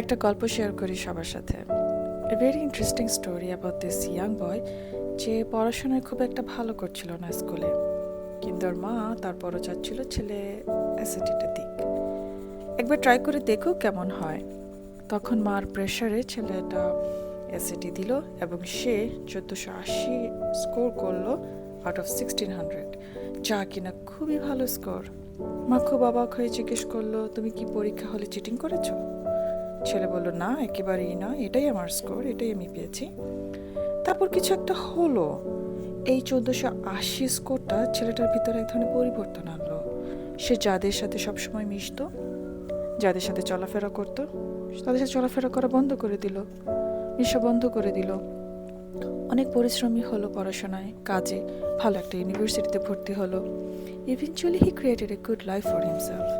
একটা গল্প শেয়ার করি সবার সাথে। A very interesting story about this young বয় যে পড়াশোনায় খুব একটা ভালো করছিল না স্কুলে, কিন্তু ওর মা তারপরও চাচ্ছিল ছেলে এসএটিটা দিক, একবার ট্রাই করে দেখুক কেমন হয়। তখন মার প্রেশারে ছেলেটা এসএটি দিল এবং সে 1480 স্কোর করলো আউট অফ 1600, যা কিনা খুবই ভালো স্কোর। মা খুব অবাক হয়ে জিজ্ঞেস করলো, তুমি কি পরীক্ষা হলে চিটিং করেছো? ছেলে বলল, না একেবারেই না, এটাই আমার স্কোর, এটাই আমি পেয়েছি। তারপর কিছু একটা হলো, এই 1480 স্কোরটা ছেলেটার ভিতরে এক ধরনের পরিবর্তন আনলো। সে যাদের সাথে সবসময় মিশতো, যাদের সাথে চলাফেরা করতো, তাদের সাথে চলাফেরা করা বন্ধ করে দিল, মিশা বন্ধ করে দিল। অনেক পরিশ্রমী হলো পড়াশোনায়, কাজে, ভালো একটা ইউনিভার্সিটিতে ভর্তি হলো। Eventually he created a good life for himself.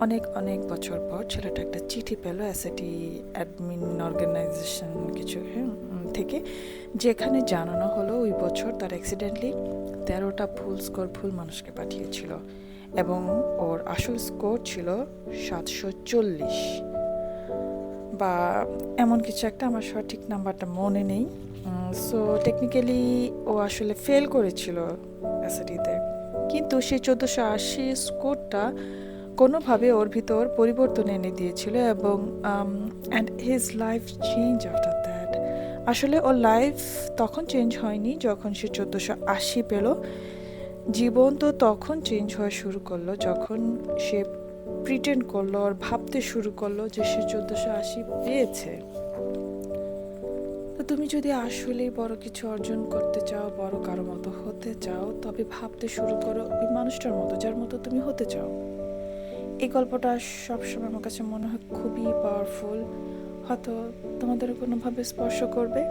অনেক অনেক বছর পর ছেলেটা একটা চিঠি পেল এসএটি অ্যাডমিন অর্গানাইজেশন কিছু থেকে, যেখানে জানানো হলো ওই বছর তার অ্যাক্সিডেন্টলি 13টা ভুল মানুষকে পাঠিয়েছিল এবং ওর আসল স্কোর ছিল 740 বা এমন কিছু একটা, আমার সঠিক নাম্বারটা মনে নেই। সো টেকনিক্যালি ও আসলে ফেল করেছিল এসএটিতে, কিন্তু সেই 1480 স্কোরটা কোনোভাবে ওর ভিতর পরিবর্তন এনে দিয়েছিল এবং and his life change after that. আসলে ওর লাইফ তখন চেঞ্জ হয়নি যখন সে 1480 পেল, জীবন তো তখন চেঞ্জ হওয়া শুরু করলো যখন সে প্রিটেন্ড করলো আর ভাবতে শুরু করলো যে সে 1480 পেয়েছে। তো তুমি যদি আসলেই বড় কিছু অর্জন করতে চাও, বড় কারো মতো হতে চাও, তবে ভাবতে শুরু করো ওই মানুষটার মতো যার মতো তুমি হতে চাও। এই গল্পটা সবসময় আমার কাছে মনে হয় খুবই পাওয়ারফুল, হয়তো তোমাদের কোনোভাবে স্পর্শ করবে।